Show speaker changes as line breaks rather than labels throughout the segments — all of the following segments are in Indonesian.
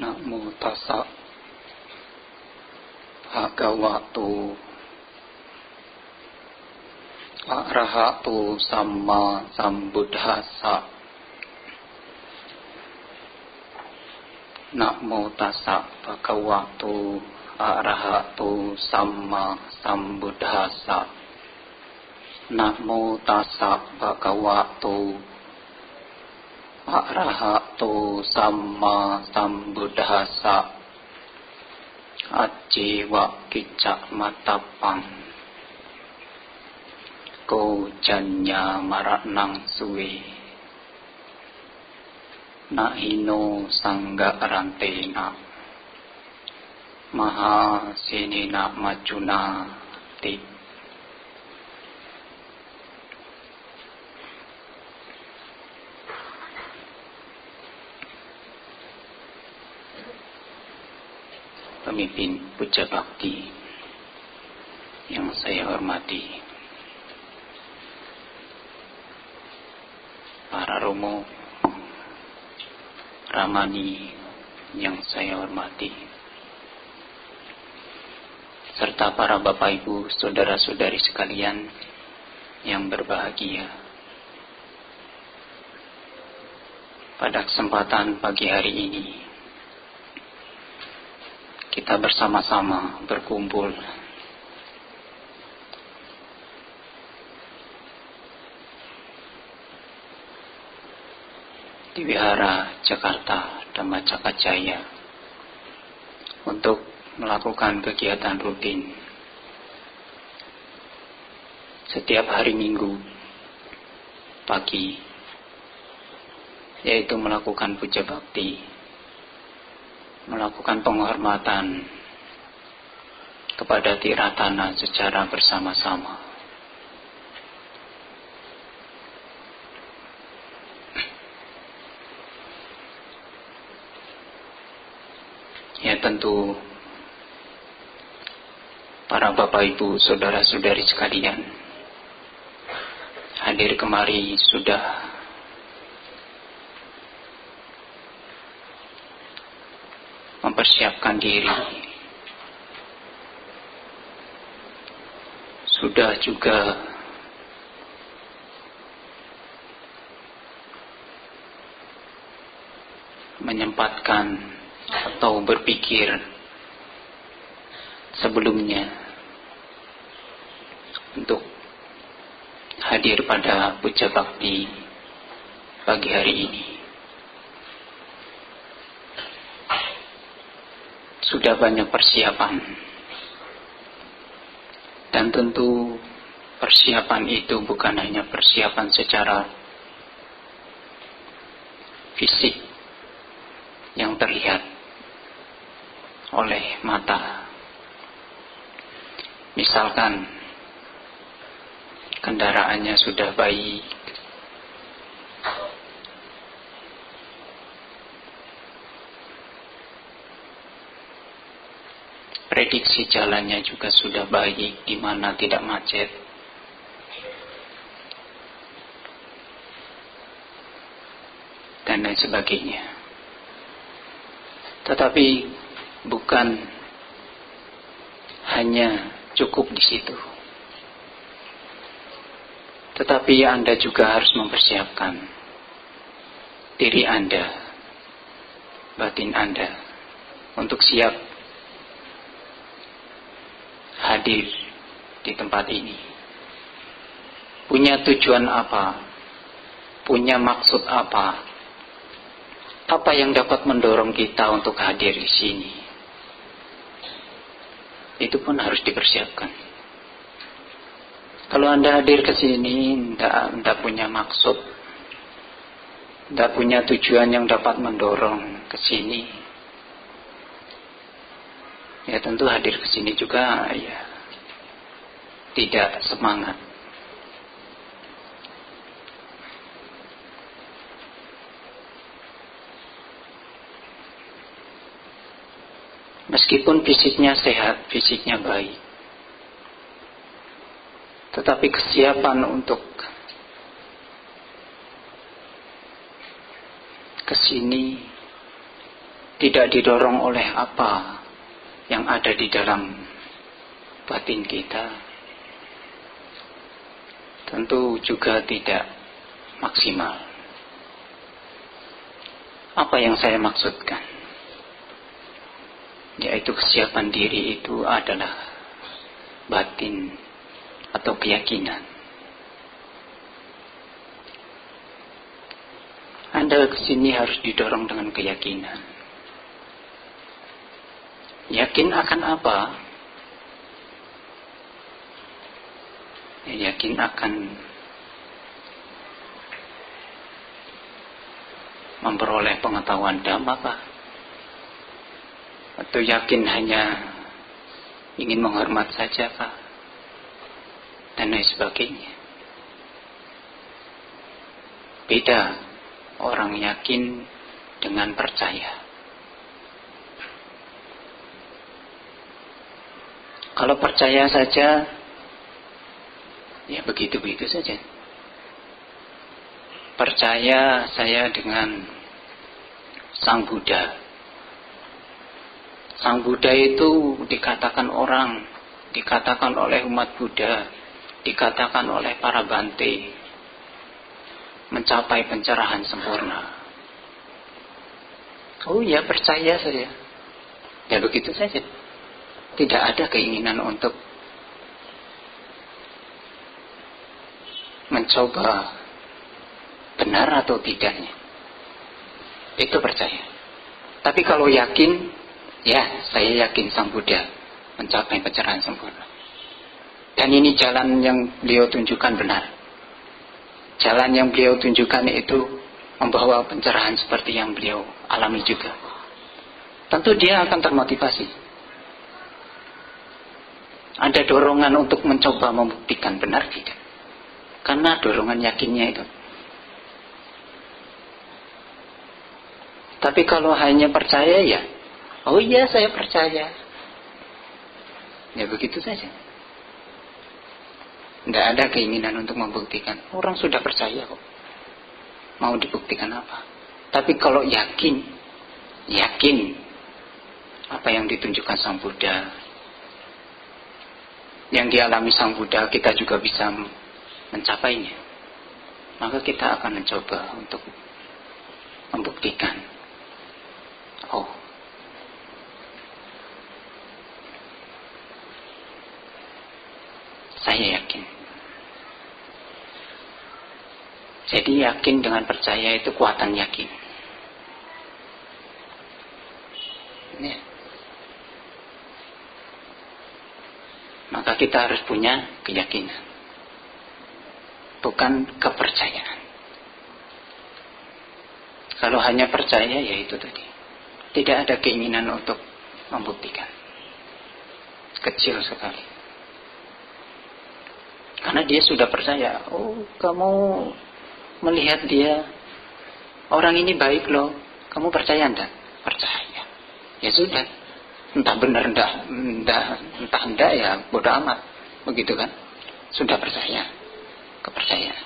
นะโมตัสสะภะคะวะโตอะระหะโตสัมมาสัมพุทธัสสะนะโมตัสสะภะคะวะโตอะระหะโตสัมมาสัมพุทธัสสะนะโมตัสสะภะคะวะโตอะระหะโตสัมมาสัมพุทธัสสะอัจจิวะกิจจะมัตตปังโกจัญญามรณังสุเวนะหิโนสังฆรันเตนะมหาสินินะมัจจุนาติPemimpin Puja Bakti yang saya hormati, para romo ramani yang saya hormati, serta para bapak ibu saudara-saudari sekalian yang berbahagia. Pada kesempatan pagi hari ini kita bersama-sama berkumpul di Wihara Jakarta Dhamma Cakra Jaya untuk melakukan kegiatan rutin setiap hari Minggu pagi, yaitu melakukan puja bakti, melakukan penghormatan kepada Tiratana secara bersama-sama. Ya, tentu para bapak ibu saudara-saudari sekalian hadir kemari sudah mempersiapkan diri, sudah juga menyempatkan atau berpikir sebelumnya untuk hadir pada puja bakti pagi hari ini. Sudah banyak persiapan, dan tentu persiapan itu bukan hanya persiapan secara fisik yang terlihat oleh mata. Misalkan kendaraannya sudah baik, prediksi jalannya juga sudah baik, di mana tidak macet, dan lain sebagainya. Tetapi bukan hanya cukup di situ, tetapi Anda juga harus mempersiapkan diri Anda, batin Anda, untuk siap hadir di tempat ini. Punya tujuan apa? Punya maksud apa? Apa yang dapat mendorong kita untuk hadir di sini? Itu pun harus dipersiapkan. Kalau Anda hadir ke sini tidak punya maksud, tidak punya tujuan yang dapat mendorong ke sini, ya tentu hadir ke sini juga ya tidak semangat. Meskipun fisiknya sehat, fisiknya baik, tetapi kesiapan untuk kesini tidak didorong oleh apa yang ada di dalam batin kita, tentu juga tidak maksimal. Apa yang saya maksudkan? Yaitu kesiapan diri itu adalah batin atau keyakinan. Anda kesini harus didorong dengan keyakinan. Yakin akan apa? Yakin akan memperoleh pengetahuan Dhamma apa? Atau yakin hanya ingin menghormat saja kah? Dan lain sebagainya. Beda orang yakin dengan percaya. Kalau percaya saja, ya begitu-begitu saja. Percaya saya dengan Sang Buddha. Sang Buddha itu dikatakan orang, dikatakan oleh umat Buddha, dikatakan oleh para Bante, mencapai pencerahan sempurna. Oh ya, percaya saya. Ya begitu saja. Tidak ada keinginan untuk mencoba benar atau tidaknya. Itu percaya. Tapi kalau yakin, ya saya yakin Sang Buddha mencapai pencerahan sempurna. Dan ini jalan yang beliau tunjukkan benar. Jalan yang beliau tunjukkan itu membawa pencerahan seperti yang beliau alami juga. Tentu dia akan termotivasi. Ada dorongan untuk mencoba membuktikan benar tidak. Karena dorongan yakinnya itu. Tapi kalau hanya percaya ya, oh iya saya percaya. Ya begitu saja. Tidak ada keinginan untuk membuktikan. Orang sudah percaya kok. Mau dibuktikan apa? Tapi kalau yakin apa yang ditunjukkan Sang Buddha, yang dialami Sang Buddha, kita juga bisa mencapainya. Maka kita akan mencoba untuk membuktikan. Oh, saya yakin. Jadi yakin dengan percaya itu kekuatan yakin. Ya. Maka kita harus punya keyakinan, bukan kepercayaan. Kalau hanya percaya, ya itu tadi. Tidak ada keinginan untuk membuktikan. Kecil sekali. Karena dia sudah percaya. Oh, kamu melihat dia, orang ini baik loh. Kamu percaya enggak? Percaya. Ya sudah. Entah benar entah ya bodoh amat. Begitu kan? Sudah percaya. Kepercayaan.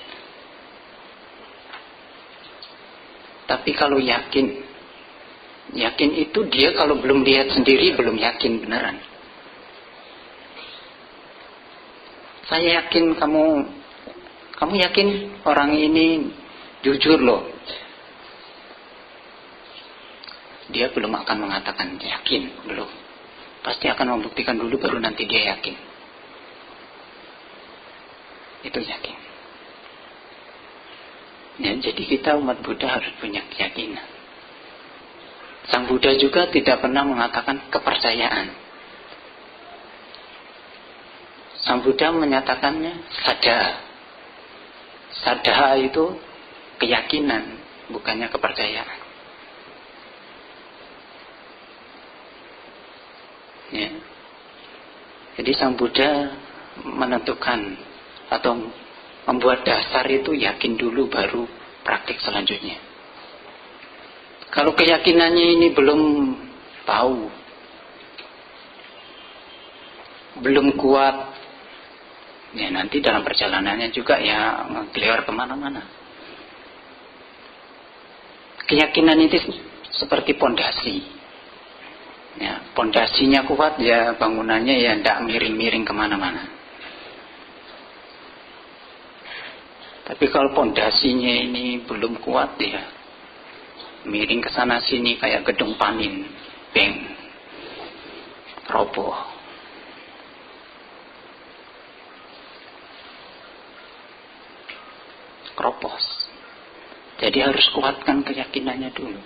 Tapi kalau yakin itu dia kalau belum lihat sendiri belum yakin beneran. Saya yakin kamu yakin orang ini jujur loh. Dia belum akan mengatakan yakin, belum. Pasti akan membuktikan dulu baru nanti dia yakin. Itu yakin. Ya, jadi kita umat Buddha harus punya keyakinan. Sang Buddha juga tidak pernah mengatakan kepercayaan. Sang Buddha menyatakannya sadha. Sadha itu keyakinan, bukannya kepercayaan. Ya. Jadi Sang Buddha menentukan atau membuat dasar itu yakin dulu baru praktik selanjutnya. Kalau keyakinannya ini belum tahu, belum kuat, ya nanti dalam perjalanannya juga ya ngeliwar kemana-mana. Keyakinan itu seperti pondasi. Ya, pondasinya kuat ya bangunannya ya tidak miring-miring kemana-mana. Tapi kalau pondasinya ini belum kuat ya, miring ke sana sini kayak gedung panin, beng, roboh. Kropos. Jadi harus kuatkan keyakinannya dulu.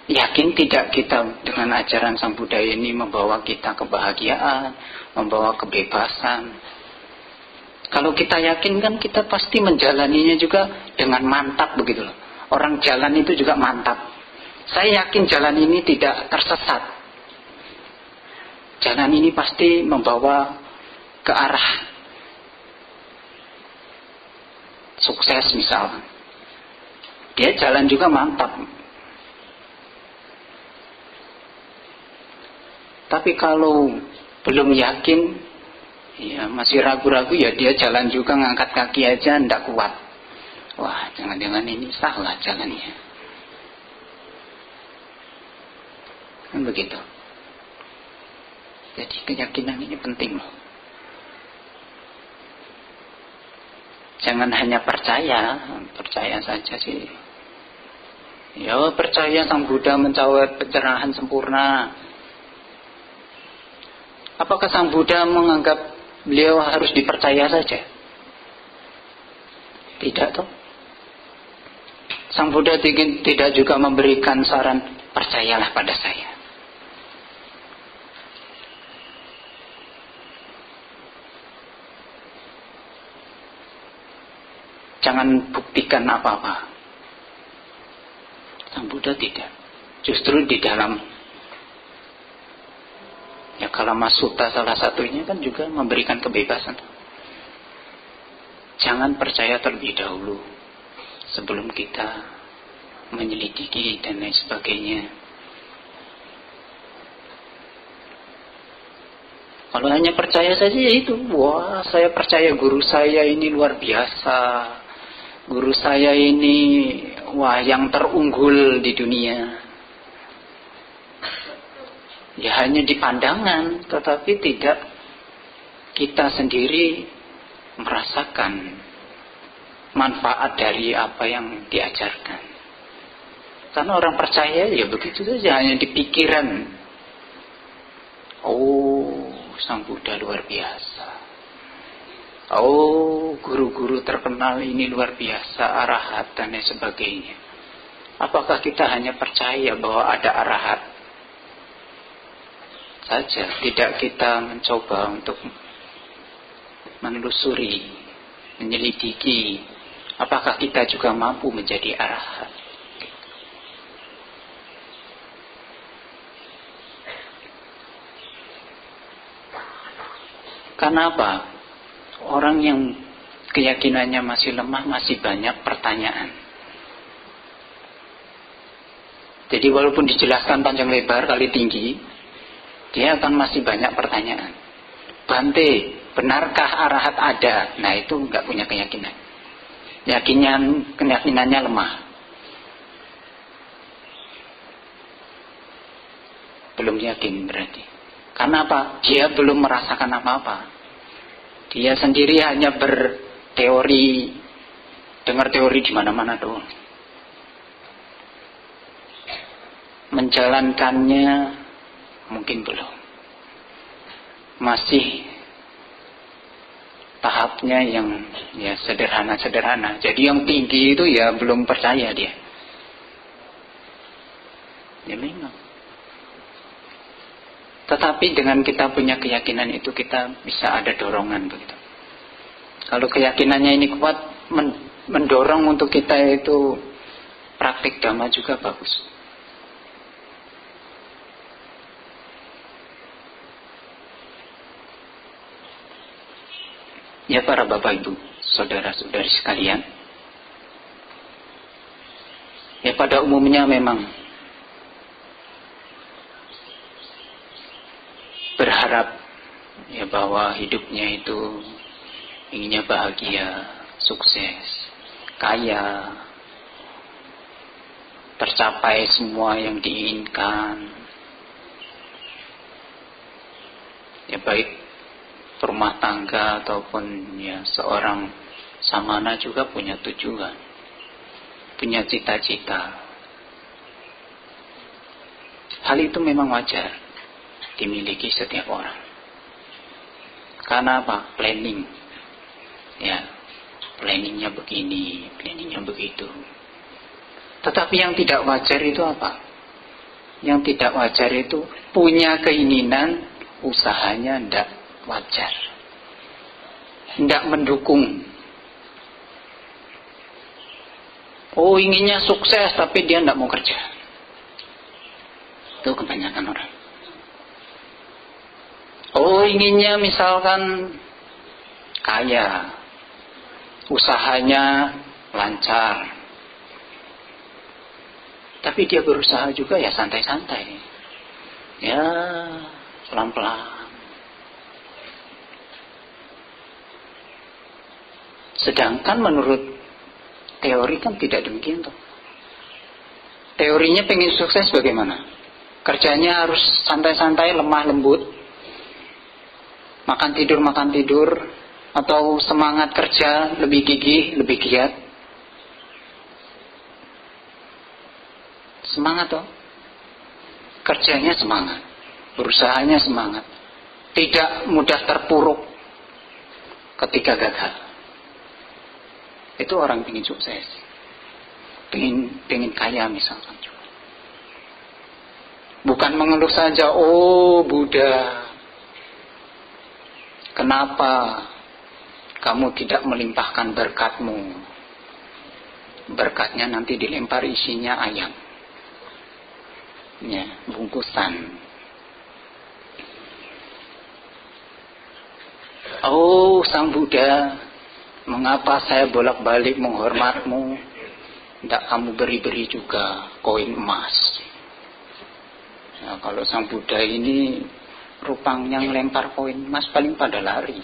Yakin tidak kita dengan ajaran Sang Buddha ini membawa kita kebahagiaan, membawa kebebasan. Kalau kita yakin kan kita pasti menjalaninya juga dengan mantap begitu loh. Orang jalan itu juga mantap. Saya yakin jalan ini tidak tersesat. Jalan ini pasti membawa ke arah sukses misalnya. Dia jalan juga mantap. Tapi kalau belum yakin, ya masih ragu-ragu, ya dia jalan juga ngangkat kaki aja ndak kuat. Wah, jangan-jangan ini salah jalannya. Kan begitu. Jadi keyakinan ini penting loh. Jangan hanya percaya saja sih. Ya percaya Sang Buddha mencapai pencerahan sempurna. Apakah Sang Buddha menganggap beliau harus dipercaya saja? Tidak toh. Sang Buddha tidak juga memberikan saran, percayalah pada saya. Jangan buktikan apa-apa. Sang Buddha tidak. Justru di dalam ya Kalama Sutta salah satunya kan juga memberikan kebebasan. Jangan percaya terlebih dahulu sebelum kita menyelidiki dan lain sebagainya. Kalau hanya percaya saja ya itu, wah saya percaya guru saya ini luar biasa. Guru saya ini wah yang terunggul di dunia. Ya hanya di pandangan, tetapi tidak kita sendiri merasakan manfaat dari apa yang diajarkan. Karena orang percaya ya begitu saja, hanya di pikiran. Oh, Sang Buddha luar biasa. Oh, guru-guru terkenal ini luar biasa, arahat dan lain sebagainya. Apakah kita hanya percaya bahwa ada arahat saja, tidak kita mencoba untuk menelusuri, menyelidiki apakah kita juga mampu menjadi arahat. Karena apa? Orang yang keyakinannya masih lemah, masih banyak pertanyaan. Jadi walaupun dijelaskan panjang lebar kali tinggi, dia akan masih banyak pertanyaan. Bante, benarkah arahat ada? Nah itu nggak punya keyakinan. Keyakinannya lemah. Belum yakin berarti. Karena apa? Dia belum merasakan apa-apa. Dia sendiri hanya berteori, dengar teori di mana-mana doang. Menjalankannya mungkin belum. Masih tahapnya yang ya sederhana-sederhana. Jadi yang tinggi itu ya belum percaya dia. Ya memang. Tetapi dengan kita punya keyakinan itu kita bisa ada dorongan begitu. Kalau keyakinannya ini kuat, mendorong untuk kita itu praktik dhamma juga bagus. Ya para bapak ibu, saudara-saudari sekalian. Ya pada umumnya memang berharap ya bahwa hidupnya itu inginnya bahagia, sukses, kaya, tercapai semua yang diinginkan. baik rumah tangga ataupun ya seorang samana juga punya tujuan, punya cita-cita. Hal itu memang wajar dimiliki setiap orang. Karena apa? Planning. Ya, planningnya begini, planningnya begitu. Tetapi yang tidak wajar itu apa? Yang tidak wajar itu punya keinginan, usahanya tidak wajar, tidak mendukung. Oh, inginnya sukses tapi dia tidak mau kerja. Itu kebanyakan orang. Oh, inginnya misalkan kaya, usahanya lancar, tapi dia berusaha juga ya santai-santai, ya pelan-pelan. Sedangkan menurut teori kan tidak demikian tuh. Teorinya pengen sukses bagaimana? Kerjanya harus santai-santai, lemah lembut, makan tidur, atau semangat kerja lebih gigih, lebih giat. Semangat toh. Kerjanya semangat, berusahanya semangat, tidak mudah terpuruk ketika gagal. Itu orang ingin sukses, ingin kaya misalkan. Bukan mengeluh saja, oh Buddha, kenapa kamu tidak melimpahkan berkatmu? Berkatnya nanti dilempar isinya ayam, ya, bungkusan. Oh Sang Buddha, mengapa saya bolak-balik menghormatmu? Tidak kamu beri-beri juga koin emas. Nah, kalau Sang Buddha ini rupanya ngelempar koin emas paling pada lari.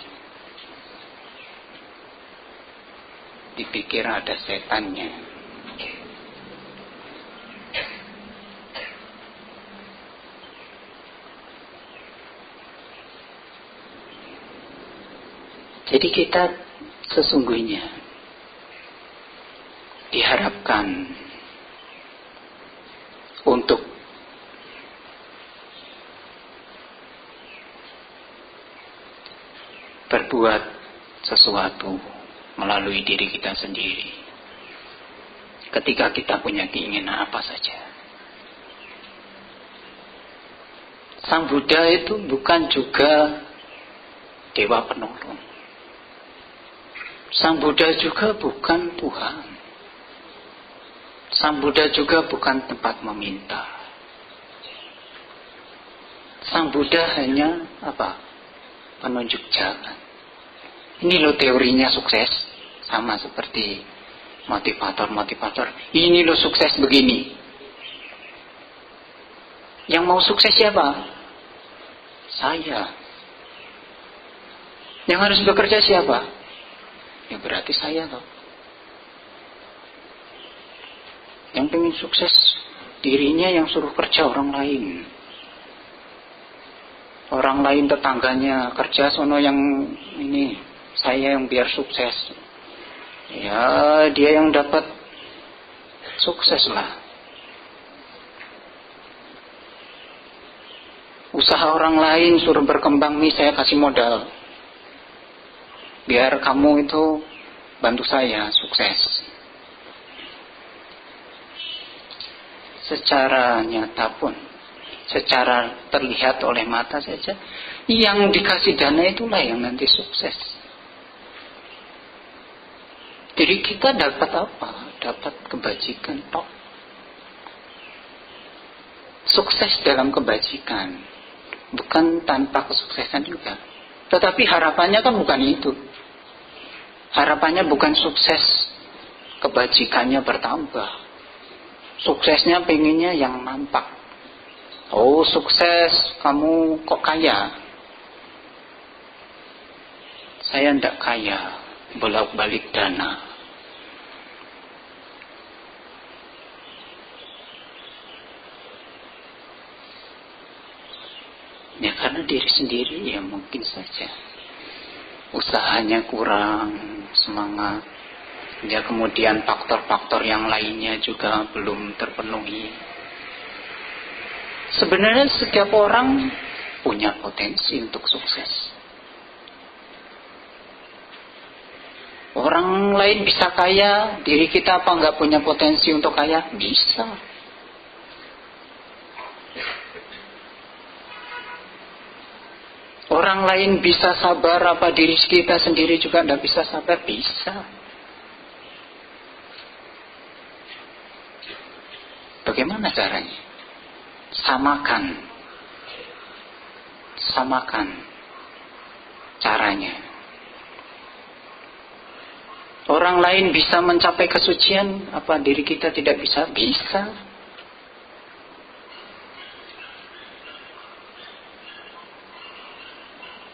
Dipikir ada setannya. Jadi kita sesungguhnya diharapkan untuk berbuat sesuatu melalui diri kita sendiri. Ketika kita punya keinginan apa saja. Sang Buddha itu bukan juga dewa penolong. Sang Buddha juga bukan Tuhan. Sang Buddha juga bukan tempat meminta. Sang Buddha hanya apa? Penunjuk jalan. Ini loh teorinya sukses, sama seperti motivator. Ini loh sukses begini. Yang mau sukses siapa? Saya. Yang harus bekerja siapa? Ya berarti saya loh. Yang pengen sukses dirinya yang suruh kerja orang lain. Orang lain tetangganya kerja sono yang ini, saya yang biar sukses. Ya dia yang dapat sukses lah. Usaha orang lain suruh berkembang nih, saya kasih modal. Biar kamu itu bantu saya sukses. Secara nyata pun, secara terlihat oleh mata saja, yang dikasih dana itulah yang nanti sukses. Jadi kita dapat apa? Dapat kebajikan tok. Sukses dalam kebajikan, bukan tanpa kesuksesan juga. Tetapi harapannya kan bukan itu. Harapannya bukan sukses, kebajikannya bertambah. Suksesnya pengennya yang nampak. Oh sukses, kamu kok kaya? Saya tidak kaya, bolak-balik dana. Ya karena diri sendiri ya mungkin saja usahanya kurang semangat. Ya kemudian faktor-faktor yang lainnya juga belum terpenuhi. Sebenarnya setiap orang punya potensi untuk sukses. Orang lain bisa kaya, diri kita apa nggak punya potensi untuk kaya? Bisa. Orang lain bisa sabar, apa diri kita sendiri juga tidak bisa sabar? Bisa. Bagaimana caranya? Samakan caranya. Orang lain bisa mencapai kesucian, apa diri kita tidak bisa? Bisa.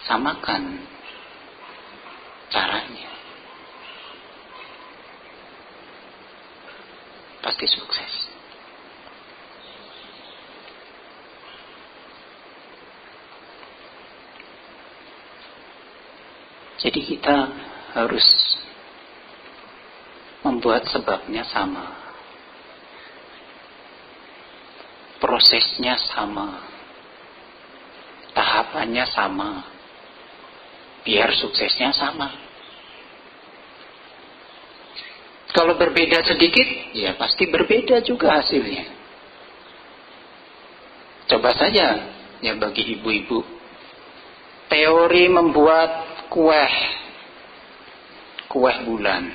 Samakan caranya. Pasti sukses. Jadi kita harus membuat sebabnya sama. Prosesnya sama. Tahapannya sama. Biar suksesnya sama. Kalau berbeda sedikit, ya pasti berbeda juga hasilnya. Coba saja, ya bagi ibu-ibu, teori membuat kue bulan.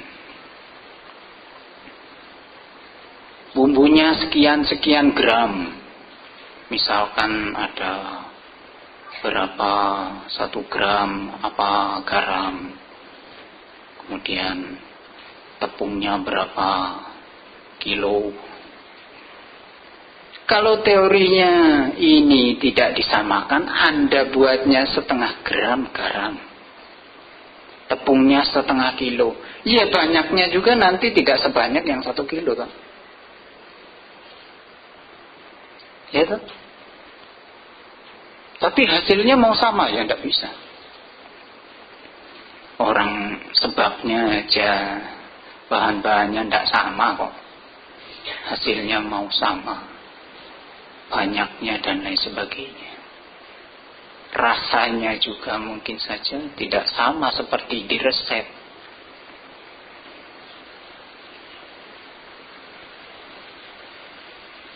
Bumbunya sekian-sekian gram. Misalkan ada berapa 1 gram apa garam, kemudian tepungnya berapa kilo. Kalau teorinya ini tidak disamakan, Anda buatnya 1/2 gram garam, tepungnya 1/2 kilo, ya banyaknya juga nanti tidak sebanyak yang 1 kilo kan? Ya toh? Tapi hasilnya mau sama ya tidak bisa. Orang sebabnya aja, bahan-bahannya tidak sama kok. Hasilnya mau sama. Banyaknya dan lain sebagainya. Rasanya juga mungkin saja tidak sama seperti di resep.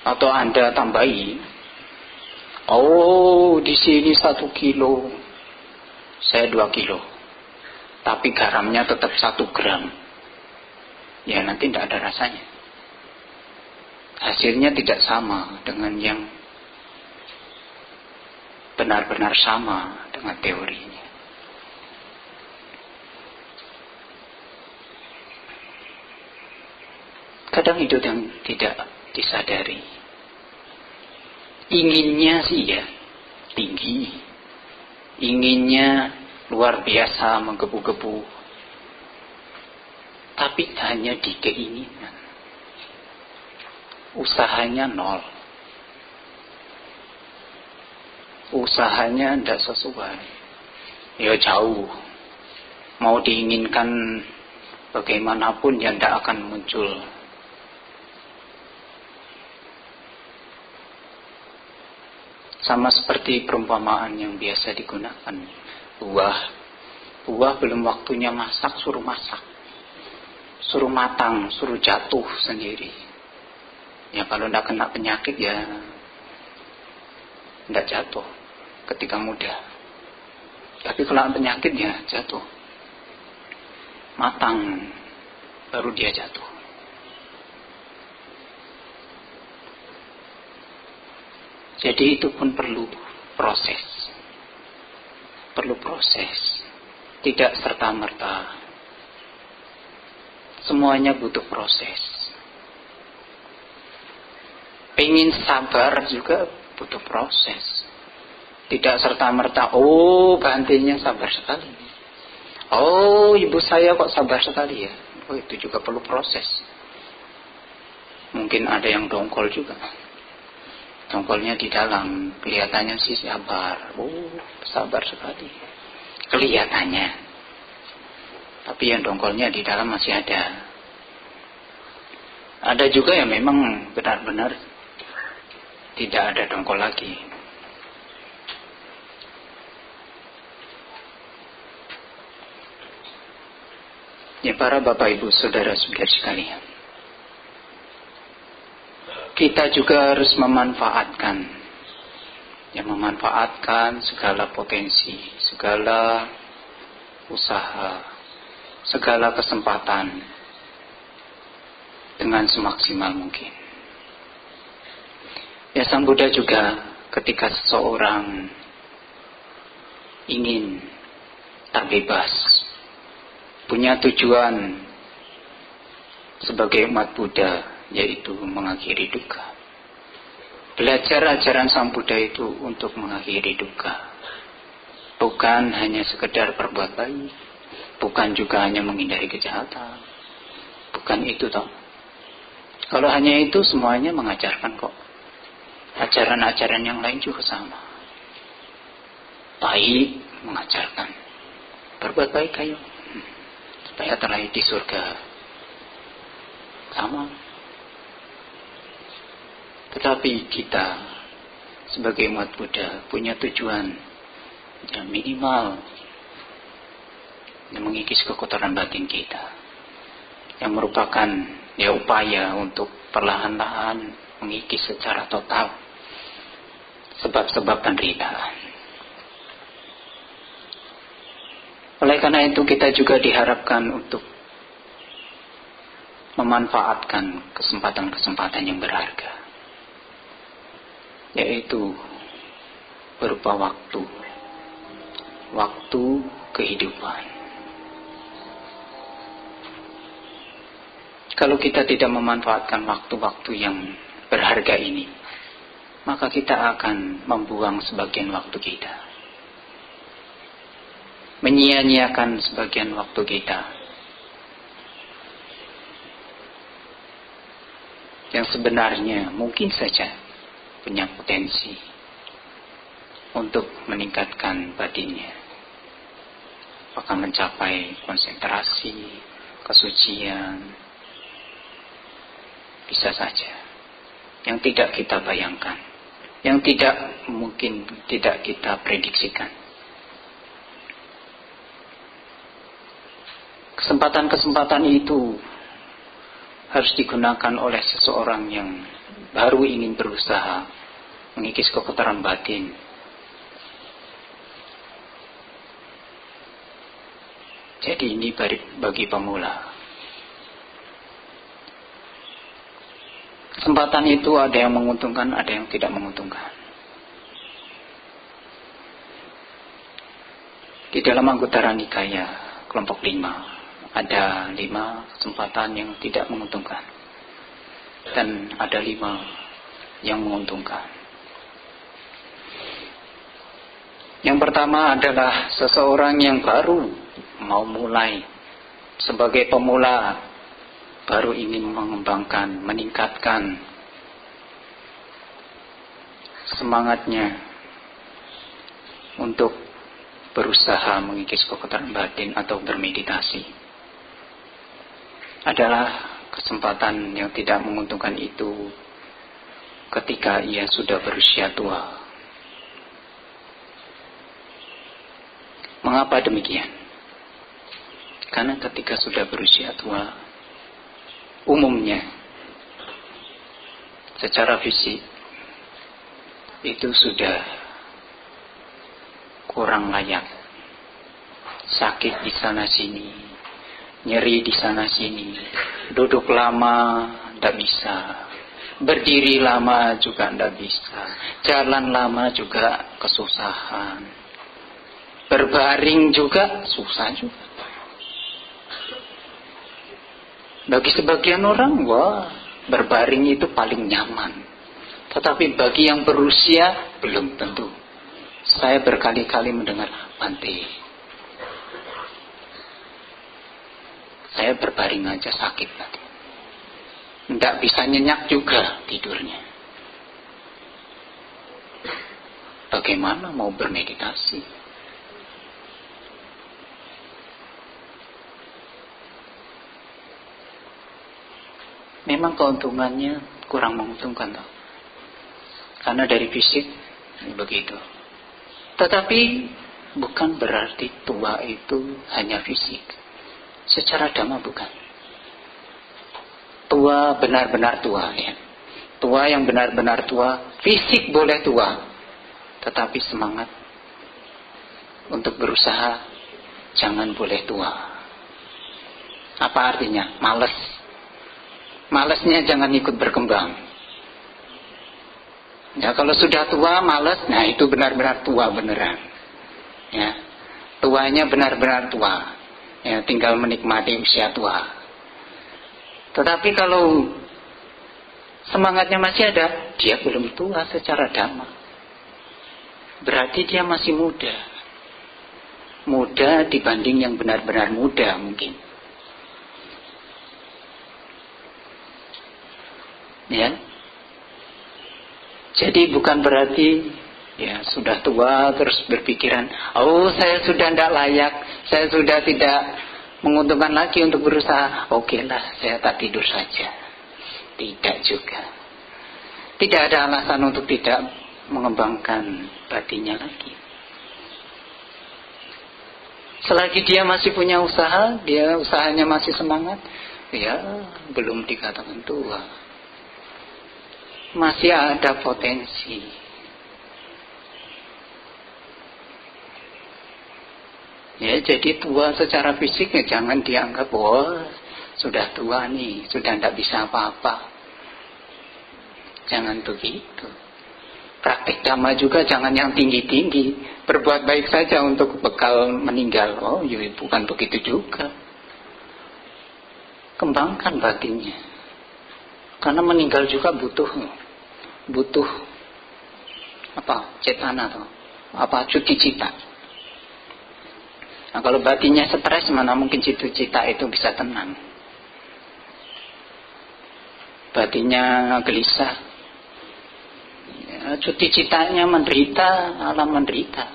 Atau Anda tambahi, oh di sini 1 kilo, saya 2 kilo, tapi garamnya tetap 1 gram. Ya nanti tidak ada rasanya. Hasilnya tidak sama dengan yang benar-benar sama dengan teorinya. Kadang itu yang tidak disadari. Inginnya sih ya tinggi, inginnya luar biasa menggebu-gebu, tapi hanya di keinginan. Usahanya nol, usahanya tidak sesuai, ya jauh. Mau diinginkan bagaimanapun ya tidak akan muncul. Sama seperti perumpamaan yang biasa digunakan. Buah belum waktunya masak, suruh masak. Suruh matang, suruh jatuh sendiri. Ya kalau tidak kena penyakit ya tidak jatuh ketika muda. Tapi kalau penyakit ya jatuh. Matang, baru dia jatuh. Jadi itu pun perlu proses. Perlu proses. Tidak serta-merta. Semuanya butuh proses. Pengen sabar juga butuh proses. Tidak serta-merta, oh bantinya sabar sekali. Oh ibu saya kok sabar sekali ya. Oh itu juga perlu proses. Mungkin ada yang dongkol juga. Dongkolnya di dalam, kelihatannya sih sabar. Sabar sekali. Kelihatannya. Tapi yang dongkolnya di dalam masih ada. Ada juga yang memang benar-benar tidak ada dongkol lagi. Ya para Bapak Ibu Saudara-saudara sekalian, kita juga harus memanfaatkan segala potensi, segala usaha, segala kesempatan dengan semaksimal mungkin. Ya Sang Buddha juga ketika seseorang ingin tak bebas, punya tujuan sebagai umat Buddha, yaitu mengakhiri duka. Belajar ajaran Sang Buddha itu untuk mengakhiri duka. Bukan hanya sekedar berbuat baik, bukan juga hanya menghindari kejahatan. Bukan itu toh. Kalau hanya itu semuanya mengajarkan kok. Ajaran-ajaran yang lain juga sama. Baik mengajarkan. Berbuat baik ayo. Supaya terlahir di surga. Sama. Tetapi kita sebagai umat Buddha punya tujuan yang minimal, yang mengikis kekotoran batin kita, yang merupakan upaya untuk perlahan-lahan mengikis secara total sebab-sebab penderitaan. Oleh karena itu kita juga diharapkan untuk memanfaatkan kesempatan-kesempatan yang berharga, yaitu berupa waktu kehidupan. Kalau kita tidak memanfaatkan waktu-waktu yang berharga ini, maka kita akan membuang sebagian waktu kita, menyia-nyiakan sebagian waktu kita, yang sebenarnya mungkin saja punya potensi untuk meningkatkan batinnya, apakah mencapai konsentrasi, kesucian, bisa saja, yang tidak kita bayangkan, yang mungkin tidak kita prediksikan. Kesempatan-kesempatan itu harus digunakan oleh seseorang yang baru ingin berusaha mengikis kekotoran batin. Jadi ini bagi pemula. Kesempatan itu ada yang menguntungkan, ada yang tidak menguntungkan. Di dalam Anggutara Nikaya kelompok 5 ada 5 kesempatan yang tidak menguntungkan, dan ada 5 yang menguntungkan. Yang pertama adalah seseorang yang baru mau mulai sebagai pemula, baru ingin mengembangkan, meningkatkan semangatnya untuk berusaha mengikis kekotoran batin atau bermeditasi. Adalah kesempatan yang tidak menguntungkan itu ketika ia sudah berusia tua. Mengapa demikian? Karena ketika sudah berusia tua, umumnya secara fisik itu sudah kurang layak, sakit di sana sini, nyeri di sana sini, duduk lama tidak bisa, berdiri lama juga tidak bisa, jalan lama juga kesusahan, berbaring juga susah juga. Bagi sebagian orang, berbaring itu paling nyaman. Tetapi bagi yang berusia, belum tentu. Saya berkali-kali mendengar, Bante, saya berbaring aja sakit nanti. Tidak bisa nyenyak juga tidurnya. bagaimana mau bermeditasi? Memang keuntungannya kurang menguntungkan toh. Karena dari fisik begitu. Tetapi bukan berarti tua itu hanya fisik. Secara dhamma bukan. Tua benar-benar tua ya. Tua yang benar-benar tua, fisik boleh tua, tetapi semangat untuk berusaha jangan boleh tua. Apa artinya? Malas. Malasnya jangan ikut berkembang. Ya, kalau sudah tua, malas, nah itu benar-benar tua beneran. Ya, tuanya benar-benar tua. Ya, tinggal menikmati usia tua. Tetapi kalau semangatnya masih ada, dia belum tua secara dhamma. Berarti dia masih muda. Muda dibanding yang benar-benar muda mungkin. Ya. Jadi bukan berarti ya sudah tua terus berpikiran, oh saya sudah tidak layak, saya sudah tidak menguntungkan lagi untuk berusaha. Oke lah, saya tak tidur saja. Tidak juga. Tidak ada alasan untuk tidak mengembangkan batinnya lagi. Selagi dia masih punya usaha, dia usahanya masih semangat, ya belum dikatakan tua. Masih ada potensi. Ya, jadi tua secara fisik ya jangan dianggap wah sudah tua nih, sudah tidak bisa apa-apa. Jangan begitu. Praktik dhamma juga jangan yang tinggi-tinggi. Berbuat baik saja untuk bekal meninggal. Oh, ya bukan begitu juga. Kembangkan batinnya. Karena meninggal juga butuh apa? Cetana atau apa? Cuti cita. Nah, kalau batinnya stres, mana mungkin cita-cita itu bisa tenang. Batinnya gelisah, ya, cuti citanya menderita, alam menderita.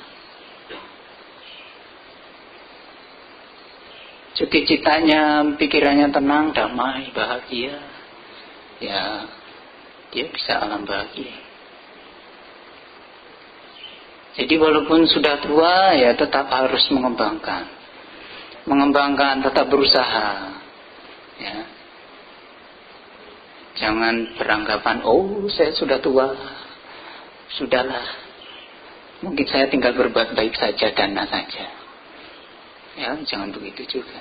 Cuti citanya pikirannya tenang, damai, bahagia, ya dia bisa alam bahagia. Jadi walaupun sudah tua ya tetap harus mengembangkan, tetap berusaha. Ya. Jangan beranggapan, oh saya sudah tua, sudahlah, mungkin saya tinggal berbuat baik saja, dana saja. Ya, jangan begitu juga.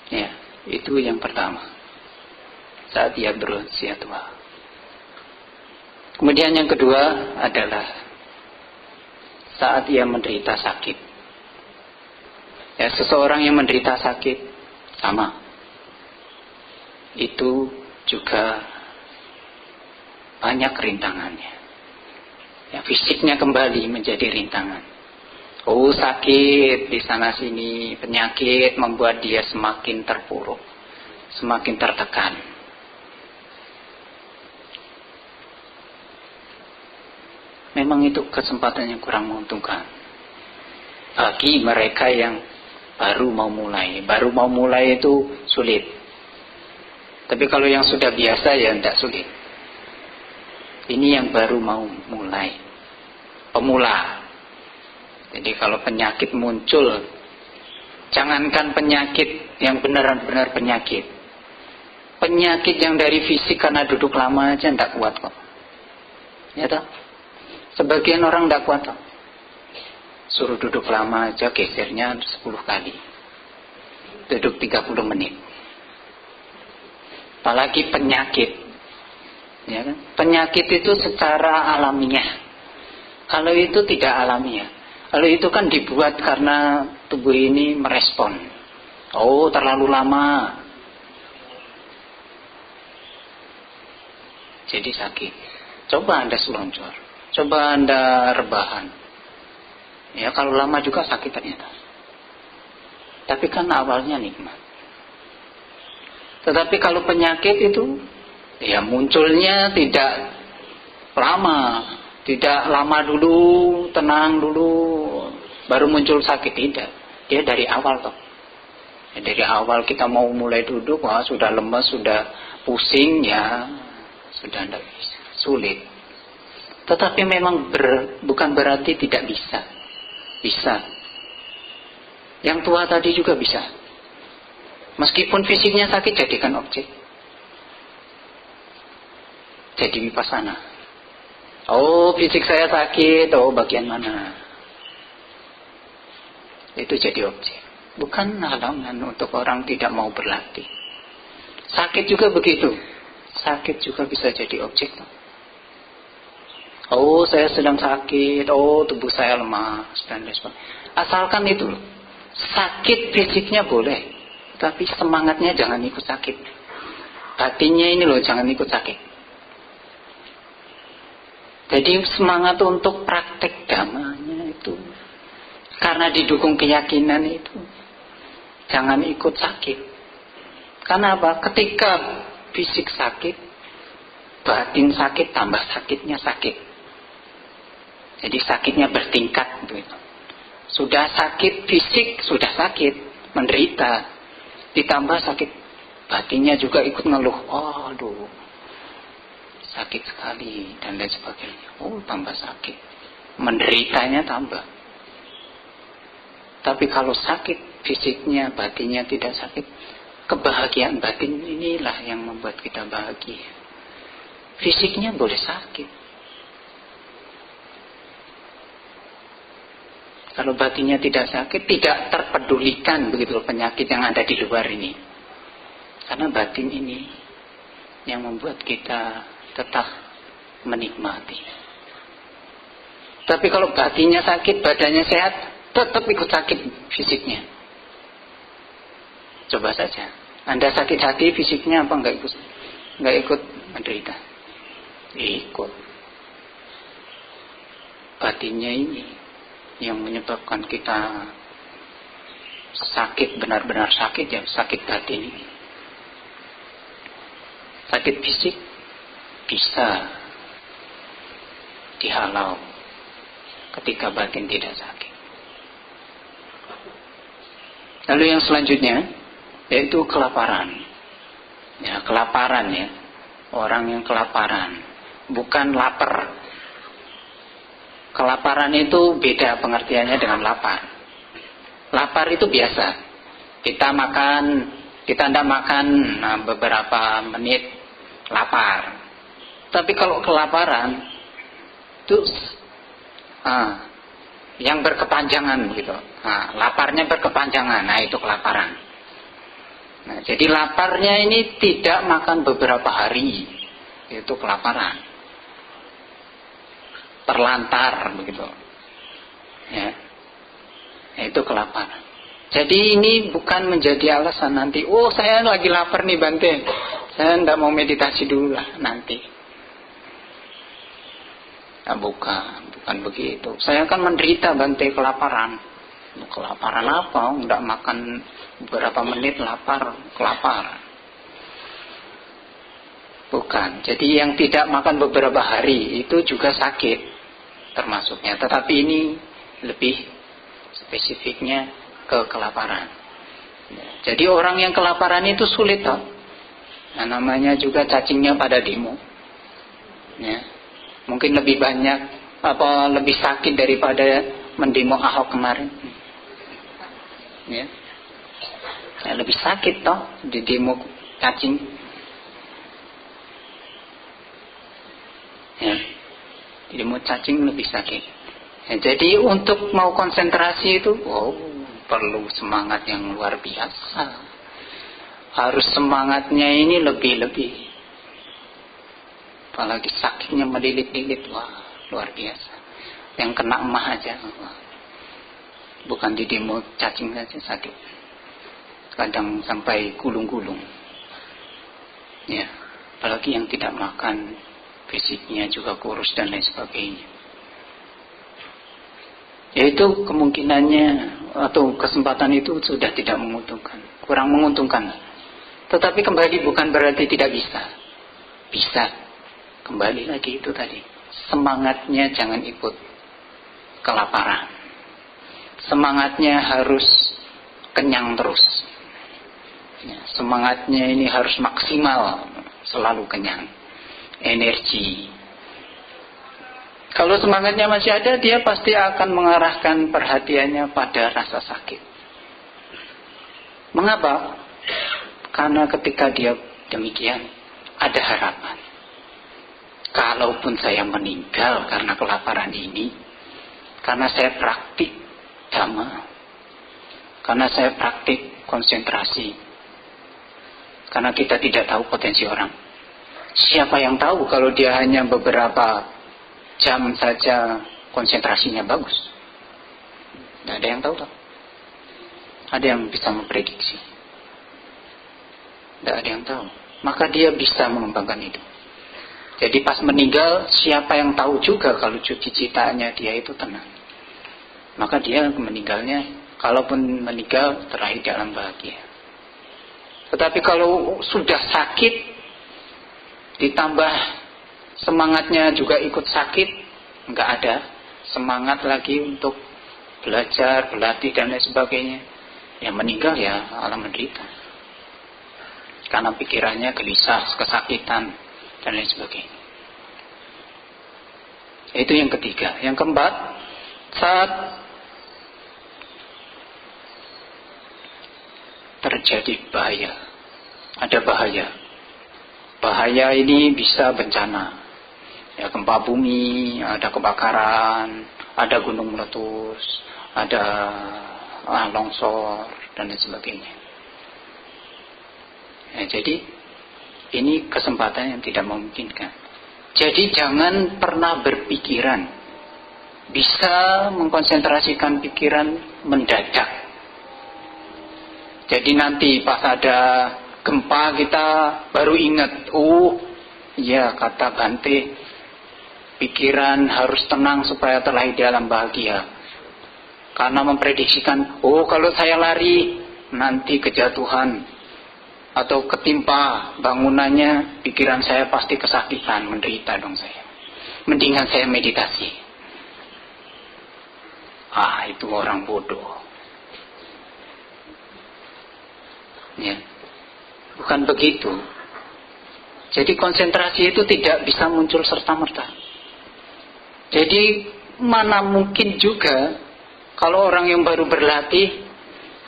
Ya, itu yang pertama. Saat dia berusia tua. Kemudian yang kedua adalah saat ia menderita sakit. Ya, seseorang yang menderita sakit sama. Itu juga banyak rintangannya. Ya, fisiknya kembali menjadi rintangan. Oh, sakit di sana sini, penyakit membuat dia semakin terpuruk, semakin tertekan. Memang itu kesempatan yang kurang menguntungkan bagi mereka yang baru mau mulai. Baru mau mulai itu sulit. Tapi kalau yang sudah biasa ya tidak sulit. Ini yang baru mau mulai, pemula. Jadi kalau penyakit muncul, jangankan penyakit yang benar-benar penyakit. Penyakit yang dari fisik karena duduk lama aja tidak kuat kok. Ya toh? Sebagian orang tidak kuat toh. Suruh duduk lama aja gesernya 10 kali. Duduk 30 menit. Apalagi penyakit. Ya kan? Penyakit itu secara alamiah. Kalau itu tidak alamiah. Kalau itu kan dibuat karena tubuh ini merespon. Oh, terlalu lama. Jadi sakit. Coba Anda seloncor. Coba Anda rebahan. Ya, kalau lama juga sakit ternyata. Tapi kan awalnya nikmat. Tetapi kalau penyakit itu Ya munculnya tidak lama dulu, tenang dulu, baru muncul sakit, tidak. Dia dari awal toh. Ya, dari awal kita mau mulai duduk, wah sudah lemas, sudah pusing, ya sudah tidak bisa, sulit. Tetapi memang bukan berarti tidak bisa. Bisa. Yang tua tadi juga bisa. Meskipun fisiknya sakit, jadikan objek. Jadi vipassana. Oh, fisik saya sakit. Oh, bagian mana? Itu jadi objek. Bukan halangan untuk orang tidak mau berlatih. Sakit juga begitu. Sakit juga bisa jadi objek. Oh, saya sedang sakit. Oh, tubuh saya lemas dan lain sebagainya. Asalkan itu loh. Sakit fisiknya boleh, tapi semangatnya jangan ikut sakit. Batinnya ini loh jangan ikut sakit. Jadi semangat untuk praktek dhamanya itu karena didukung keyakinan itu jangan ikut sakit. Karena apa? Ketika fisik sakit, batin sakit, tambah sakitnya sakit. Jadi sakitnya bertingkat gitu. Sudah sakit fisik, sudah sakit, menderita, ditambah sakit batinnya juga ikut ngeluh. Oh, aduh, sakit sekali dan lain sebagainya. Oh, tambah sakit, menderitanya tambah. Tapi kalau sakit fisiknya, batinnya tidak sakit, kebahagiaan batin inilah yang membuat kita bahagia. Fisiknya boleh sakit. Kalau batinnya tidak sakit, tidak terpedulikan begitu penyakit yang ada di luar ini. Karena batin ini yang membuat kita tetap menikmati. Tapi kalau batinnya sakit, badannya sehat, tetap ikut sakit fisiknya. Coba saja. Anda sakit hati, fisiknya apa enggak ikut? Enggak ikut menderita. Ikut. Batinnya ini yang menyebabkan kita sakit, benar-benar sakit, ya sakit batin ini. Sakit fisik bisa dihalau ketika batin tidak sakit. Lalu yang selanjutnya yaitu kelaparan. Ya, kelaparan ya. Orang yang kelaparan, bukan lapar. Kelaparan itu beda pengertiannya dengan lapar. Lapar itu biasa. Kita tidak makan beberapa menit lapar. Tapi kalau kelaparan itu yang berkepanjangan gitu. Laparnya berkepanjangan. Nah, itu kelaparan. Nah, jadi laparnya ini tidak makan beberapa hari. Itu kelaparan. Terlantar begitu ya, itu kelaparan. Jadi ini bukan menjadi alasan nanti, oh saya lagi lapar nih Bante, saya tidak mau meditasi dulu lah nanti. Nah, bukan begitu. Saya kan menderita Bante kelaparan. Kelaparan apa? Tidak makan beberapa menit lapar, kelaparan. Bukan. Jadi yang tidak makan beberapa hari itu juga sakit termasuknya. Tetapi ini lebih spesifiknya ke kelaparan. Jadi orang yang kelaparan itu sulit toh. Nah, namanya juga cacingnya pada demo. Ya. Mungkin lebih banyak lebih sakit daripada mendemo Ahok kemarin. Ya. Ya, lebih sakit toh di demo cacing. Ya. Jadi mau cacing lebih sakit. Ya, jadi untuk mau konsentrasi itu, perlu semangat yang luar biasa. Harus semangatnya ini lebih-lebih. Apalagi sakitnya melilit-lilit, wah luar biasa. Yang kena emah aja, wah. Bukan di demo cacing saja sakit. Kadang sampai gulung-gulung. Ya, apalagi yang tidak makan. Fisiknya juga kurus dan lain sebagainya. Yaitu kemungkinannya atau kesempatan itu sudah tidak menguntungkan, kurang menguntungkan. Tetapi kembali bukan berarti tidak bisa. bisa. Kembali lagi itu tadi, semangatnya jangan ikut kelaparan. Semangatnya harus kenyang terus. Ya, semangatnya ini harus maksimal, selalu kenyang. Energi. Kalau semangatnya masih ada, dia pasti akan mengarahkan perhatiannya pada rasa sakit. Mengapa? Karena ketika dia demikian, ada harapan. Kalaupun saya meninggal karena kelaparan ini, karena saya praktik dhamma, karena saya praktik konsentrasi, karena kita tidak tahu potensi orang. Siapa yang tahu kalau dia hanya beberapa jam saja konsentrasinya bagus? Tidak ada yang tahu. Ada yang bisa memprediksi? Tidak ada yang tahu. Maka dia bisa mengembangkan itu. Jadi pas meninggal, siapa yang tahu juga kalau cita-citanya dia itu tenang. Maka dia meninggalnya, kalaupun meninggal, terakhir dalam bahagia. Tetapi kalau sudah sakit, ditambah semangatnya juga ikut sakit, nggak ada semangat lagi untuk belajar, berlatih dan lain sebagainya. Yang meninggal ya alam menderita. Karena pikirannya gelisah, kesakitan dan lain sebagainya. Itu yang ketiga. Yang keempat, saat terjadi bahaya, ada bahaya. Bahaya ini bisa bencana. Ya, gempa bumi, ada kebakaran, ada gunung meletus, ada longsor dan lain sebagainya. Ya, jadi ini kesempatan yang tidak memungkinkan. Jadi jangan pernah berpikiran bisa mengkonsentrasikan pikiran mendadak. Jadi nanti pas ada gempa kita baru ingat, oh iya kata Bante, pikiran harus tenang supaya terlahir di alam bahagia. Karena memprediksikan, oh kalau saya lari nanti kejatuhan atau ketimpa bangunannya, pikiran saya pasti kesakitan, menderita dong saya. Mendingan saya meditasi. Itu orang bodoh. Ya. Bukan begitu. Jadi konsentrasi itu tidak bisa muncul serta-merta. Jadi mana mungkin juga kalau orang yang baru berlatih,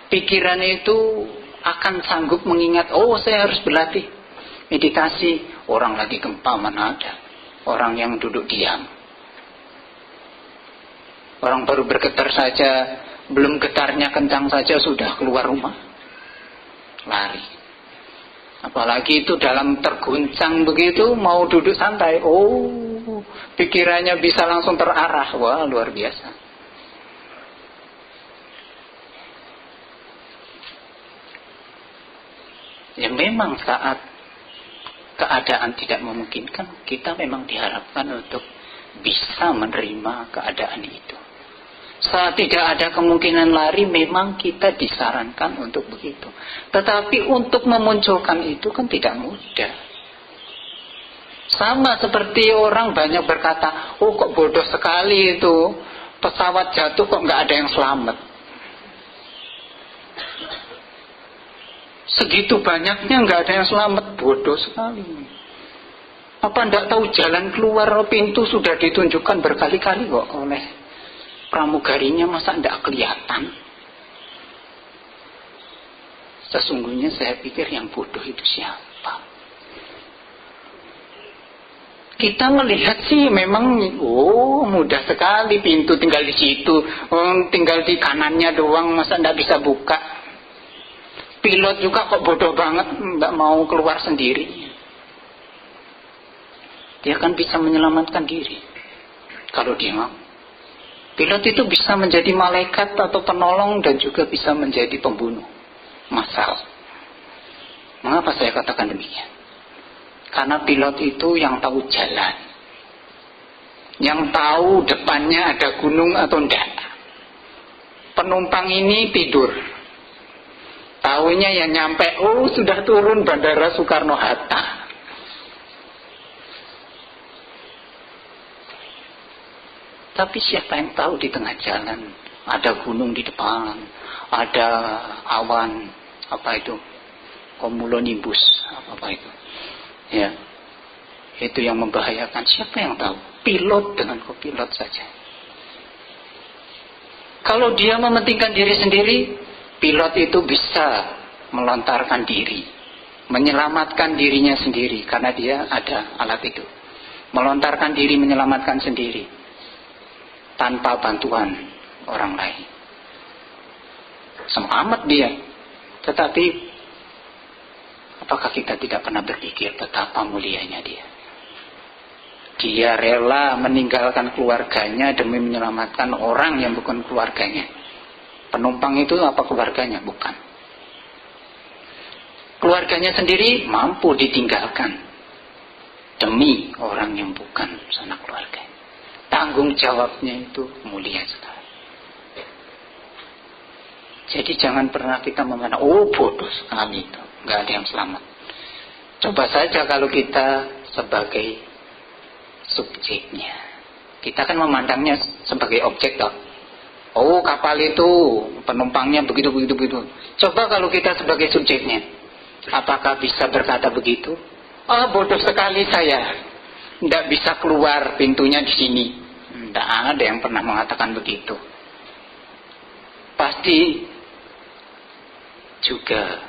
pikiran itu akan sanggup mengingat, oh saya harus berlatih meditasi. Orang lagi gempa mana ada. Orang yang duduk diam. Orang baru bergetar saja, belum getarnya kencang saja sudah keluar rumah. Lari. Apalagi itu dalam terguncang begitu, mau duduk santai. Oh, pikirannya bisa langsung terarah. Wah, luar biasa. Ya memang saat keadaan tidak memungkinkan, kita memang diharapkan untuk bisa menerima keadaan itu. Saat tidak ada kemungkinan lari, memang kita disarankan untuk begitu. Tetapi untuk memunculkan itu kan tidak mudah. Sama seperti orang banyak berkata, oh kok bodoh sekali itu, pesawat jatuh kok nggak ada yang selamat. Segitu banyaknya nggak ada yang selamat, bodoh sekali. Apa ndak tahu jalan keluar pintu sudah ditunjukkan berkali-kali kok oleh pramugarinya, masa ndak kelihatan? Sesungguhnya saya pikir yang bodoh itu siapa? Kita melihat sih memang, oh mudah sekali pintu tinggal di situ, tinggal di kanannya doang, masa ndak bisa buka? Pilot juga kok bodoh banget, nggak mau keluar sendiri. Dia kan bisa menyelamatkan diri kalau dia mau. Pilot itu bisa menjadi malaikat atau penolong dan juga bisa menjadi pembunuh massal. Mengapa saya katakan demikian? Karena pilot itu yang tahu jalan, yang tahu depannya ada gunung atau enggak. Penumpang ini tidur. Tahunya yang nyampe, oh sudah turun Bandara Soekarno-Hatta. Tapi siapa yang tahu di tengah jalan ada gunung di depan, ada awan, apa itu, cumulonimbus, apa itu, ya, itu yang membahayakan. Siapa yang tahu? Pilot dengan kopilot saja. Kalau dia mementingkan diri sendiri, pilot itu bisa melontarkan diri, menyelamatkan dirinya sendiri, karena dia ada alat itu. Melontarkan diri, menyelamatkan sendiri, tanpa bantuan orang lain. Selamat dia. Tetapi, apakah kita tidak pernah berpikir betapa mulianya dia? Dia rela meninggalkan keluarganya demi menyelamatkan orang yang bukan keluarganya. Penumpang itu apa keluarganya? Bukan. Keluarganya sendiri mampu ditinggalkan demi orang yang bukan sanak keluarga. Tanggung jawabnya itu mulia sekali. Jadi jangan pernah kita memandang, oh bodoh sekali itu, nggak ada yang selamat. Coba saja kalau kita sebagai subjeknya, kita kan memandangnya sebagai objek toh. Oh kapal itu penumpangnya begitu. Coba kalau kita sebagai subjeknya, apakah bisa berkata begitu? Oh bodoh sekali saya, tidak bisa keluar, pintunya di sini. Tidak ada yang pernah mengatakan begitu. Pasti juga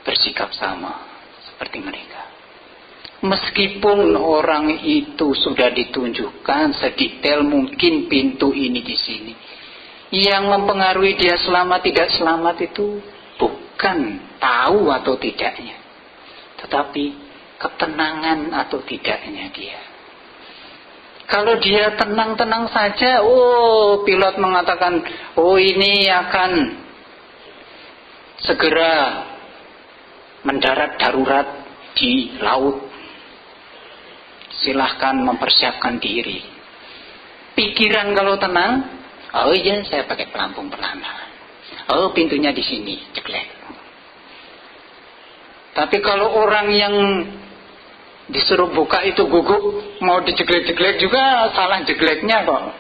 bersikap sama seperti mereka. Meskipun orang itu sudah ditunjukkan sedetail mungkin pintu ini di sini, yang mempengaruhi dia selamat tidak selamat itu bukan tahu atau tidaknya, tetapi ketenangan atau tidaknya dia. Kalau dia tenang-tenang saja, oh pilot mengatakan, oh ini akan segera mendarat darurat di laut. Silahkan mempersiapkan diri. Pikiran kalau tenang, oh iya saya pakai pelampung perlahan. Oh pintunya di sini, jeglek. Tapi kalau orang yang disuruh buka itu gugup, mau dijeglek-jeglek juga salah jegleknya kok.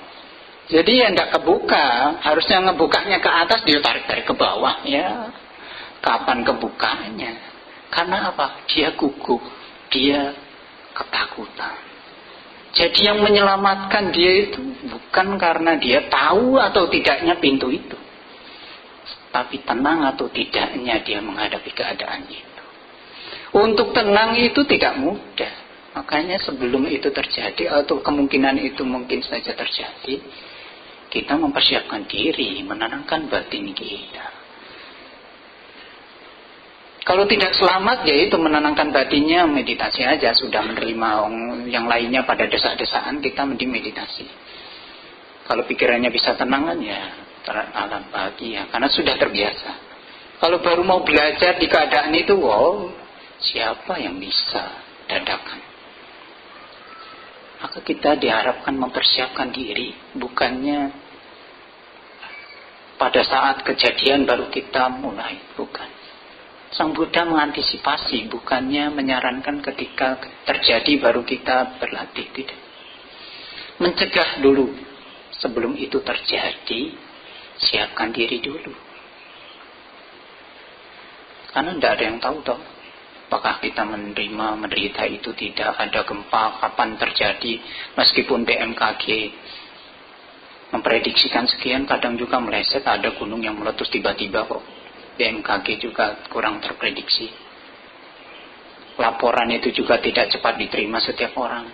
Jadi ya tidak kebuka, harusnya ngebukanya ke atas, dia tarik-tarik ke bawah ya. Kapan kebukanya? Karena apa? Dia gugup, dia ketakutan. Jadi yang menyelamatkan dia itu bukan karena dia tahu atau tidaknya pintu itu, tapi tenang atau tidaknya dia menghadapi keadaan itu. Untuk tenang itu tidak mudah. Makanya sebelum itu terjadi atau kemungkinan itu mungkin saja terjadi, kita mempersiapkan diri, menenangkan batin kita. Kalau tidak selamat, ya itu menenangkan batinnya, meditasi aja. Sudah menerima yang lainnya pada desak-desakan, kita mending meditasi. Kalau pikirannya bisa tenang kan ya alam bahagia, karena sudah terbiasa. Kalau baru mau belajar di keadaan itu, wow, siapa yang bisa dadakan? Maka kita diharapkan mempersiapkan diri, bukannya pada saat kejadian baru kita mulai, bukan. Sang Buddha mengantisipasi, bukannya menyarankan ketika terjadi baru kita berlatih, tidak. Mencegah dulu, sebelum itu terjadi, siapkan diri dulu. Karena tidak ada yang tahu toh, apakah kita menerima, menderita itu tidak, ada gempa, kapan terjadi, meskipun BMKG memprediksikan sekian, kadang juga meleset, ada gunung yang meletus tiba-tiba kok. BMKG juga kurang terprediksi. Laporan itu juga tidak cepat diterima setiap orang.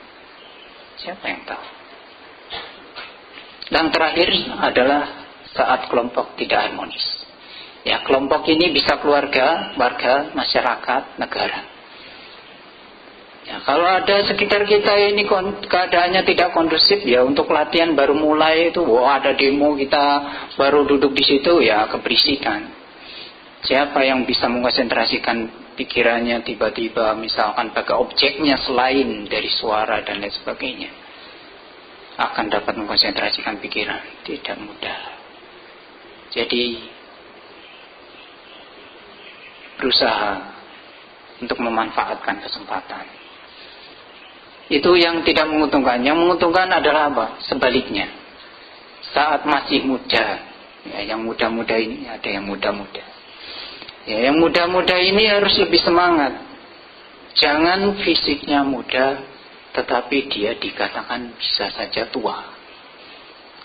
Siapa yang tahu? Dan terakhir adalah saat kelompok tidak harmonis. Ya, kelompok ini bisa keluarga, warga, masyarakat, negara. Ya, kalau ada sekitar kita ini keadaannya tidak kondusif, ya untuk latihan baru mulai itu, ada demo kita baru duduk di situ, ya keberisikan. Siapa yang bisa mengonsentrasikan pikirannya tiba-tiba misalkan pakai objeknya selain dari suara dan lain sebagainya, akan dapat mengkonsentrasikan pikiran? Tidak mudah. Jadi berusaha untuk memanfaatkan kesempatan. Itu yang tidak menguntungkan. Yang menguntungkan adalah apa? Sebaliknya. Saat masih muda, ya, yang muda-muda ini, ada yang muda-muda. Ya, yang muda-muda ini harus lebih semangat. Jangan fisiknya muda, tetapi dia dikatakan bisa saja tua.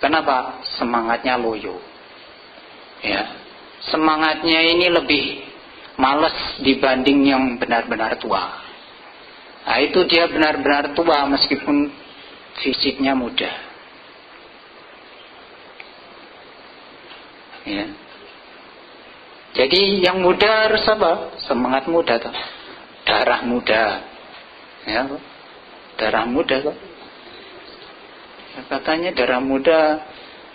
Kenapa? Semangatnya loyo. Ya, semangatnya ini lebih malas dibanding yang benar-benar tua. Nah, itu dia benar-benar tua meskipun fisiknya muda. Ya. Jadi yang muda harus apa? Semangat muda toh. Darah muda. Ya, darah muda kok. Ya, katanya darah muda,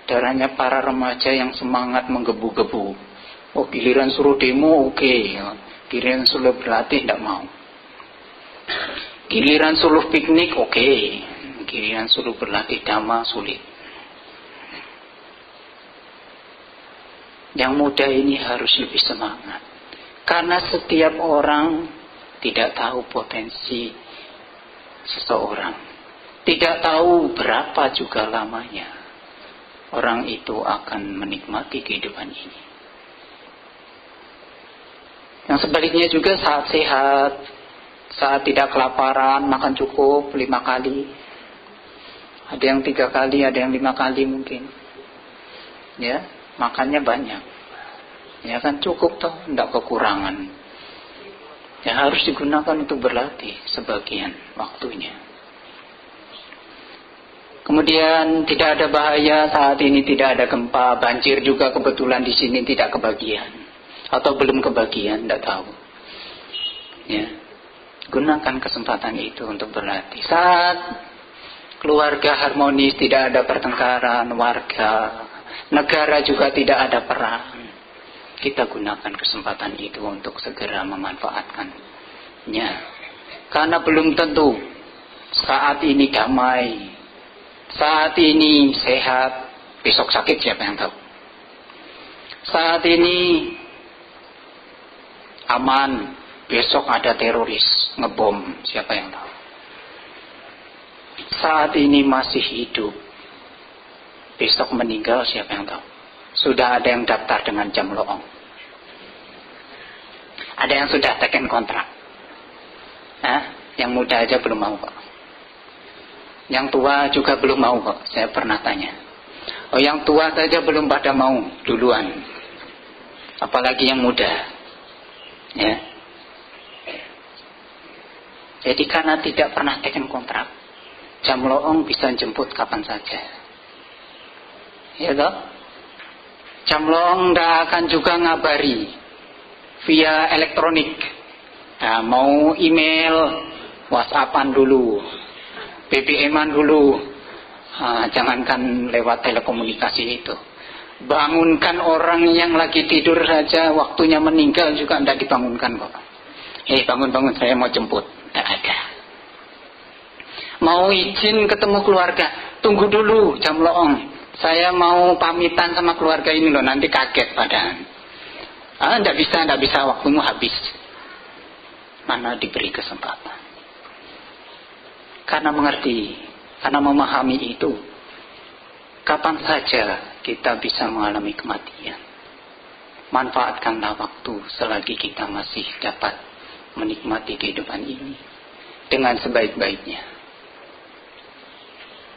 darahnya para remaja yang semangat menggebu-gebu. Oh, giliran suruh demo oke. Giliran suruh berlatih tidak mau. Giliran suruh piknik oke. Giliran suruh berlatih dhamma sulit. Yang muda ini harus lebih semangat. Karena setiap orang tidak tahu potensi seseorang. Tidak tahu berapa juga lamanya orang itu akan menikmati kehidupan ini. Yang sebaliknya juga saat sehat, saat tidak kelaparan, makan cukup 5 kali. Ada yang 3 kali, ada yang 5 kali mungkin. Ya, makannya banyak. Ya kan cukup toh, tidak kekurangan. Ya harus digunakan untuk berlatih sebagian waktunya. Kemudian tidak ada bahaya saat ini, tidak ada gempa, banjir juga kebetulan di sini tidak kebagian atau belum kebagian, tidak tahu. Ya, gunakan kesempatan itu untuk berlatih. Saat keluarga harmonis, tidak ada pertengkaran, warga, negara juga tidak ada perang. Kita gunakan kesempatan itu untuk segera memanfaatkannya. Karena belum tentu saat ini damai, saat ini sehat, besok sakit siapa yang tahu. Saat ini aman, besok ada teroris ngebom, siapa yang tahu. Saat ini masih hidup, besok meninggal siapa yang tahu. Sudah ada yang daftar dengan jam loong. Ada yang sudah teken kontrak. Yang muda aja belum mau kok. Yang tua juga belum mau kok. Saya pernah tanya. Oh, yang tua saja belum pada mau duluan. Apalagi yang muda. Ya. Jadi karena tidak pernah teken kontrak, jam loong bisa jemput kapan saja. Ya toh? Jam loong tidak akan juga ngabari via elektronik. Nah, mau email, WhatsAppan dulu, BBM-an dulu. Jangankan lewat telekomunikasi itu. Bangunkan orang yang lagi tidur saja, waktunya meninggal juga tidak dibangunkan kok. Bangun-bangun, saya mau jemput. Tidak ada. Mau izin ketemu keluarga, tunggu dulu jam loong. Saya mau pamitan sama keluarga ini loh, nanti kaget padahal. Tidak bisa, waktumu habis. Mana diberi kesempatan. Karena mengerti, karena memahami itu, kapan saja kita bisa mengalami kematian. Manfaatkanlah waktu selagi kita masih dapat menikmati kehidupan ini dengan sebaik-baiknya.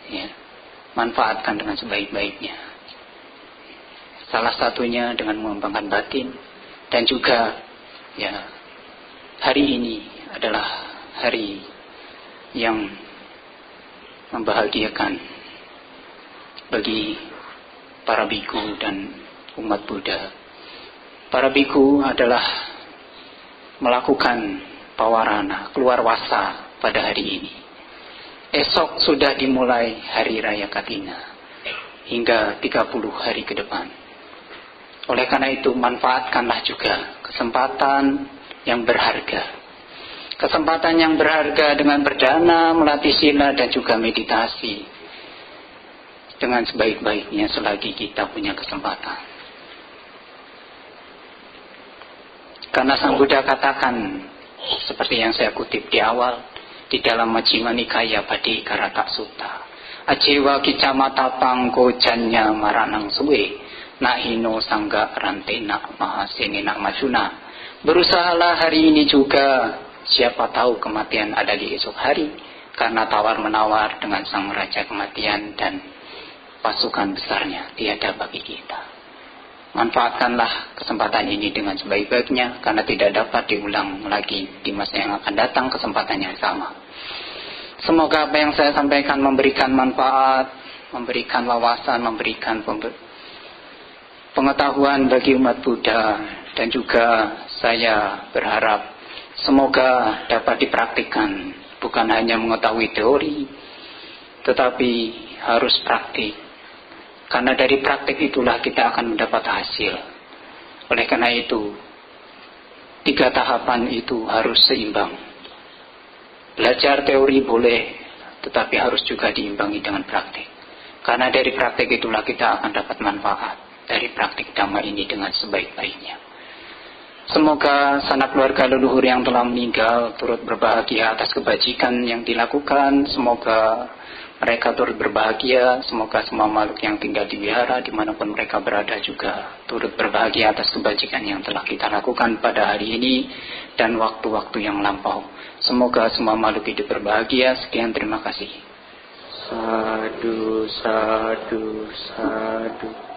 Ya, manfaatkan dengan sebaik-baiknya. Salah satunya dengan mengembangkan batin. Dan juga ya, hari ini adalah hari yang membahagiakan bagi para biku dan umat Buddha. Para biku adalah melakukan pawarana, keluar wasa pada hari ini. Esok sudah dimulai hari raya Katina hingga 30 hari ke depan. Oleh karena itu, manfaatkanlah juga kesempatan yang berharga. Kesempatan yang berharga dengan berdana, melatih sila, dan juga meditasi. Dengan sebaik-baiknya selagi kita punya kesempatan. Karena Sang Buddha katakan, seperti yang saya kutip di awal, di dalam Majjhima Nikaya Bhaddikara Sutta. Ajewa kicamata pangko janya maranang suwe, nahino sangga rantena mahasene nak majuna. Berusahalah hari ini juga, siapa tahu kematian ada di esok hari, karena tawar-menawar dengan sang raja kematian dan pasukan besarnya tiada bagi kita. Manfaatkanlah kesempatan ini dengan sebaik-baiknya, karena tidak dapat diulang lagi di masa yang akan datang kesempatan yang sama. Semoga apa yang saya sampaikan memberikan manfaat, memberikan wawasan, memberikan pengetahuan bagi umat Buddha, dan juga saya berharap semoga dapat dipraktikkan, bukan hanya mengetahui teori, tetapi harus praktik. Karena dari praktik itulah kita akan mendapat hasil. Oleh karena itu, 3 tahapan itu harus seimbang. Belajar teori boleh, tetapi harus juga diimbangi dengan praktik. Karena dari praktik itulah kita akan dapat manfaat dari praktik Dhamma ini dengan sebaik-baiknya. Semoga sanak keluarga leluhur yang telah meninggal turut berbahagia atas kebajikan yang dilakukan. Semoga mereka turut berbahagia. Semoga semua makhluk yang tinggal di wihara dimanapun mereka berada juga turut berbahagia atas kebajikan yang telah kita lakukan pada hari ini dan waktu-waktu yang lampau. Semoga semua makhluk hidup berbahagia. Sekian, terima kasih. Sadu, sadu, sadu.